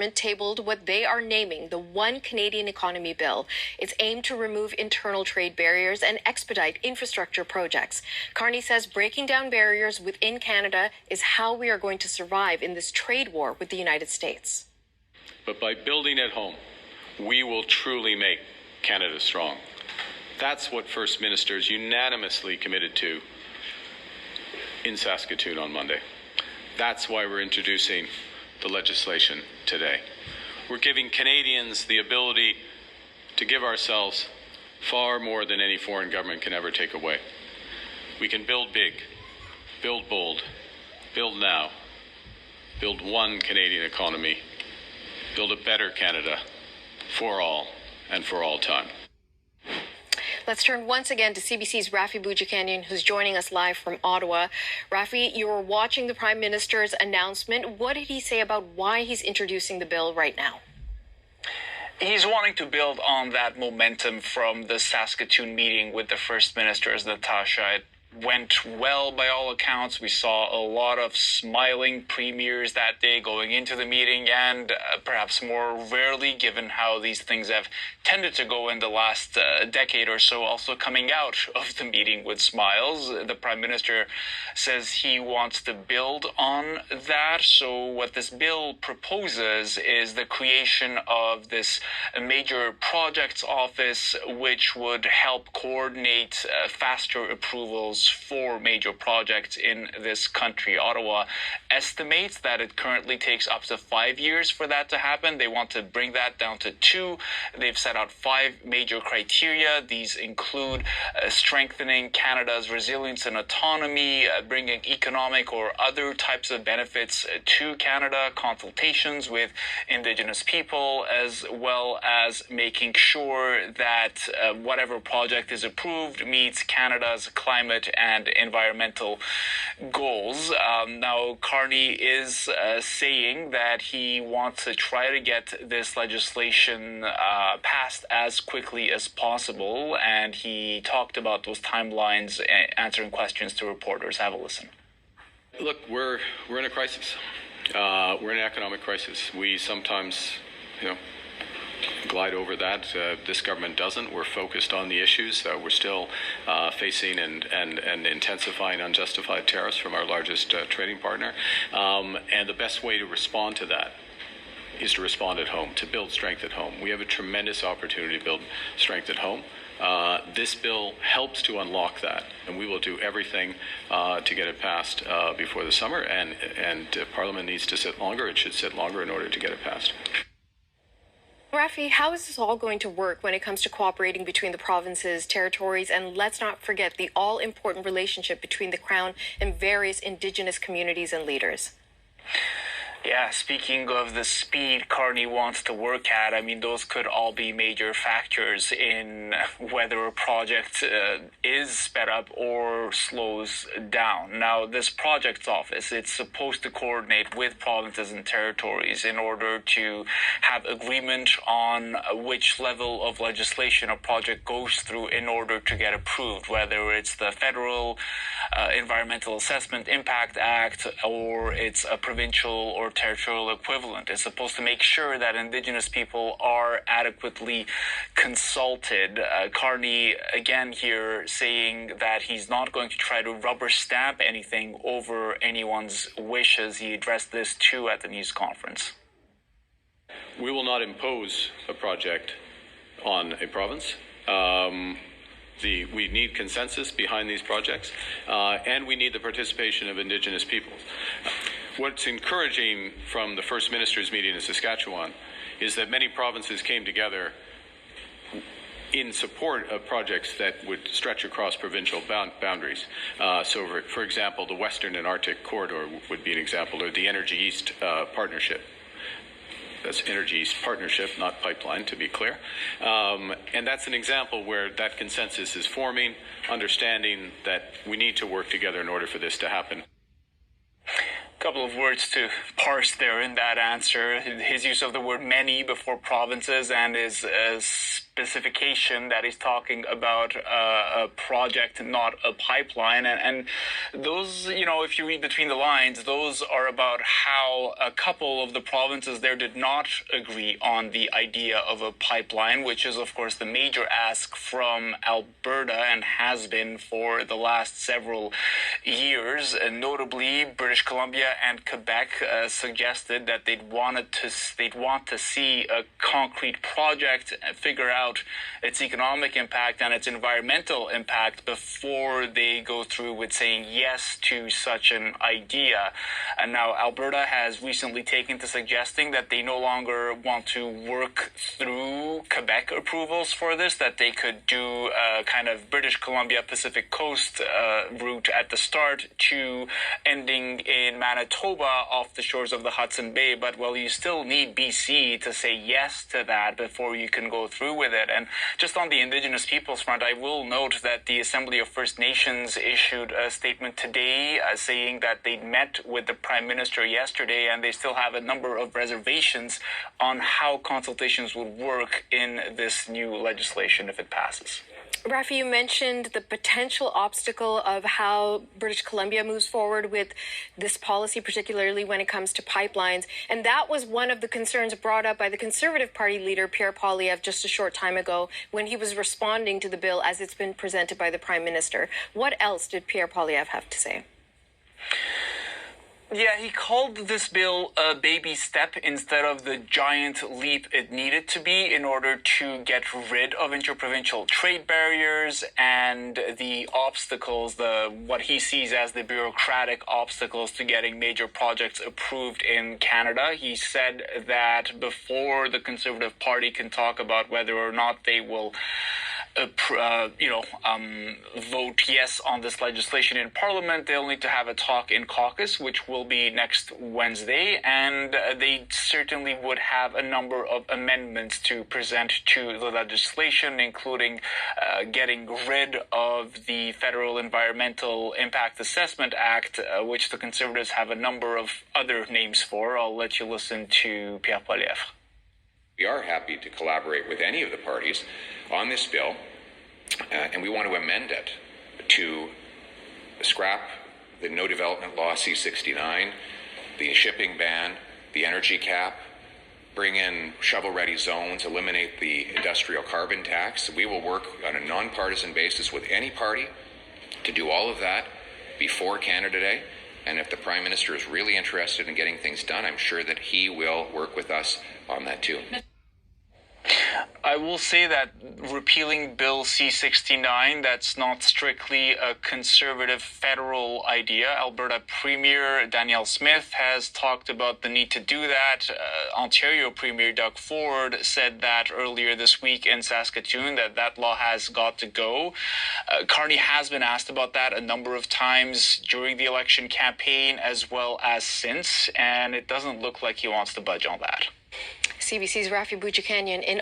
tabled what they are naming the One Canadian Economy Bill. It's aimed to remove internal trade barriers and expedite infrastructure projects. Carney says breaking down barriers within Canada is how we are going to survive in this trade war with the United States. But by building at home, we will truly make Canada strong. That's what First Ministers unanimously committed to in Saskatoon on Monday. That's why we're introducing the legislation today. We're giving Canadians the ability to give ourselves far more than any foreign government can ever take away. We can build big, build bold, build now, build one Canadian economy, build a better Canada for all and for all time. Let's turn once again to CBC's Rafi Boudjikanian, who's joining us live from Ottawa. Rafi, you were watching the Prime Minister's announcement. What did he say about why he's introducing the bill right now? He's wanting to build on that momentum from the Saskatoon meeting with the First Ministers, Natasha. It went well by all accounts. We saw a lot of smiling premiers that day going into the meeting, and perhaps more rarely, given how these things have tended to go in the last decade or so, also coming out of the meeting with smiles. The Prime Minister says he wants to build on that. So what this bill proposes is the creation of this major projects office, which would help coordinate faster approvals for major projects in this country. Ottawa estimates that it currently takes up to 5 years for that to happen. They want to bring that down to 2. They've set out 5 major criteria. These include strengthening Canada's resilience and autonomy, bringing economic or other types of benefits to Canada, consultations with Indigenous people, as well as making sure that whatever project is approved meets Canada's climate and environmental goals. Now, Carney is saying that he wants to try to get this legislation passed as quickly as possible, and he talked about those timelines answering questions to reporters. Have a listen. Look, we're in a crisis. We're in an economic crisis. We sometimes, glide over that. This government doesn't. We're focused on the issues. We're still facing and intensifying unjustified tariffs from our largest trading partner. And the best way to respond to that is to respond at home, to build strength at home. We have a tremendous opportunity to build strength at home. This bill helps to unlock that, and we will do everything to get it passed before the summer. And Parliament needs to sit longer. It should sit longer in order to get it passed. Rafi, how is this all going to work when it comes to cooperating between the provinces, territories, and let's not forget the all-important relationship between the Crown and various Indigenous communities and leaders? Yeah, speaking of the speed Carney wants to work at, those could all be major factors in whether a project is sped up or slows down. Now, this projects office, it's supposed to coordinate with provinces and territories in order to have agreement on which level of legislation a project goes through in order to get approved, whether it's the federal Environmental Assessment Impact Act or it's a provincial or territorial equivalent. It's supposed to make sure that Indigenous people are adequately consulted. Carney, again here, saying that he's not going to try to rubber stamp anything over anyone's wishes. He addressed this too at the news conference. We will not impose a project on a province. We need consensus behind these projects, and we need the participation of Indigenous peoples. What's encouraging from the First Minister's meeting in Saskatchewan is that many provinces came together in support of projects that would stretch across provincial boundaries. So, for example, the Western and Arctic Corridor would be an example, or the Energy East Partnership. That's Energy East Partnership, not pipeline, to be clear. And that's an example where that consensus is forming, understanding that we need to work together in order for this to happen. Couple of words to parse there in that answer. His use of the word many before provinces and his specification that he's talking about a project, not a pipeline. And those, if you read between the lines, those are about how a couple of the provinces there did not agree on the idea of a pipeline, which is, of course, the major ask from Alberta and has been for the last several years. And notably, British Columbia and Quebec suggested that they'd want to see a concrete project, figure out its economic impact and its environmental impact before they go through with saying yes to such an idea. And now Alberta has recently taken to suggesting that they no longer want to work through Quebec approvals for this, that they could do a kind of British Columbia Pacific Coast route at the start to ending in Manitoba off the shores of the Hudson Bay. But, well, you still need BC to say yes to that before you can go through with it. And just on the Indigenous peoples front, I will note that the Assembly of First Nations issued a statement today saying that they met with the Prime Minister yesterday and they still have a number of reservations on how consultations would work in this new legislation if it passes. Rafi, you mentioned the potential obstacle of how British Columbia moves forward with this policy, particularly when it comes to pipelines. And that was one of the concerns brought up by the Conservative Party leader, Pierre Poilievre, just a short time ago when he was responding to the bill as it's been presented by the Prime Minister. What else did Pierre Poilievre have to say? Yeah, he called this bill a baby step instead of the giant leap it needed to be in order to get rid of interprovincial trade barriers and the obstacles, what he sees as the bureaucratic obstacles to getting major projects approved in Canada. He said that before the Conservative Party can talk about whether or not they will vote yes on this legislation in Parliament, they'll need to have a talk in caucus, which will be next Wednesday, and they certainly would have a number of amendments to present to the legislation, including getting rid of the Federal Environmental Impact Assessment Act, which the Conservatives have a number of other names for. I'll let you listen to Pierre Poilievre. We are happy to collaborate with any of the parties on this bill, and we want to amend it to scrap the No Development Law C-69, the shipping ban, the energy cap, bring in shovel-ready zones, eliminate the industrial carbon tax. We will work on a nonpartisan basis with any party to do all of that before Canada Day. And if the Prime Minister is really interested in getting things done, I'm sure that he will work with us on that too. I will say that repealing Bill C-69, that's not strictly a conservative federal idea. Alberta Premier Danielle Smith has talked about the need to do that. Ontario Premier Doug Ford said that earlier this week in Saskatoon, that law has got to go. Carney has been asked about that a number of times during the election campaign as well as since, and it doesn't look like he wants to budge on that. CBC's Rafi Bouchikanian in